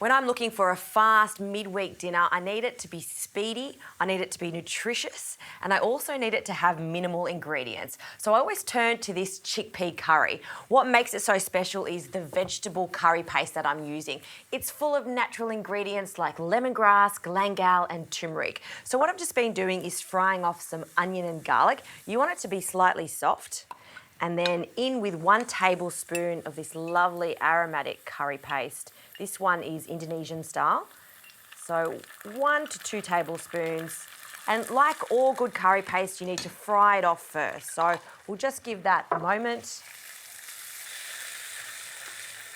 When I'm looking for a fast midweek dinner, I need it to be speedy, I need it to be nutritious, and I also need it to have minimal ingredients. So I always turn to this chickpea curry. What makes it so special is the vegetable curry paste that I'm using. It's full of natural ingredients like lemongrass, galangal, and turmeric. So what I've just been doing is frying off some onion and garlic. You want it to be slightly soft. And then in with 1 tablespoon of this lovely aromatic curry paste. This one is Indonesian style. So 1 to 2 tablespoons. And like all good curry paste, you need to fry it off first. So we'll just give that a moment.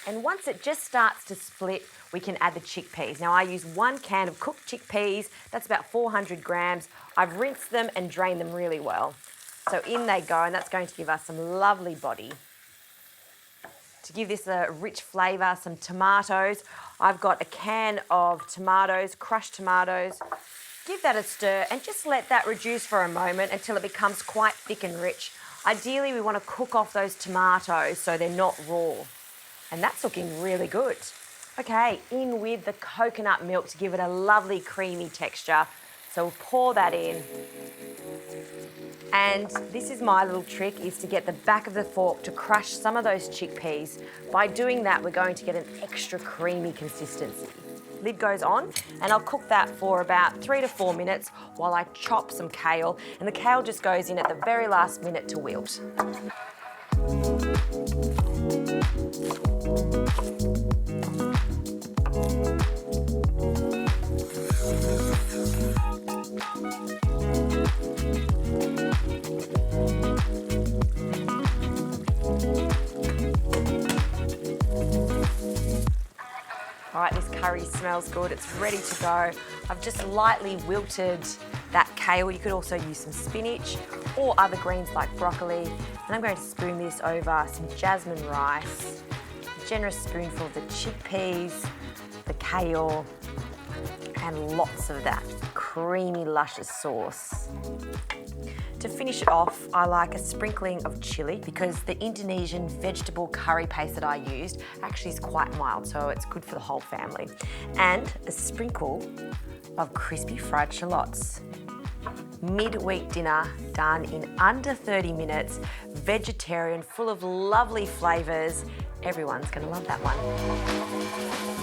And once it just starts to split, we can add the chickpeas. Now I use 1 can of cooked chickpeas. That's about 400 grams. I've rinsed them and drained them really well. So in they go, and that's going to give us some lovely body. To give this a rich flavour, some tomatoes. I've got a can of tomatoes, crushed tomatoes. Give that a stir and just let that reduce for a moment until it becomes quite thick and rich. Ideally, we want to cook off those tomatoes so they're not raw. And that's looking really good. Okay, in with the coconut milk to give it a lovely creamy texture. So we'll pour that in. And this is my little trick, is to get the back of the fork to crush some of those chickpeas. By doing that, we're going to get an extra creamy consistency. Lid goes on, and I'll cook that for about 3 to 4 minutes while I chop some kale. And the kale just goes in at the very last minute to wilt. All right, this curry smells good. It's ready to go. I've just lightly wilted that kale. You could also use some spinach or other greens like broccoli. And I'm going to spoon this over some jasmine rice, a generous spoonful of the chickpeas, the kale, and lots of that creamy, luscious sauce. To finish it off, I like a sprinkling of chilli because the Indonesian vegetable curry paste that I used actually is quite mild, so it's good for the whole family. And a sprinkle of crispy fried shallots. Midweek dinner done in under 30 minutes, vegetarian, full of lovely flavours. Everyone's going to love that one.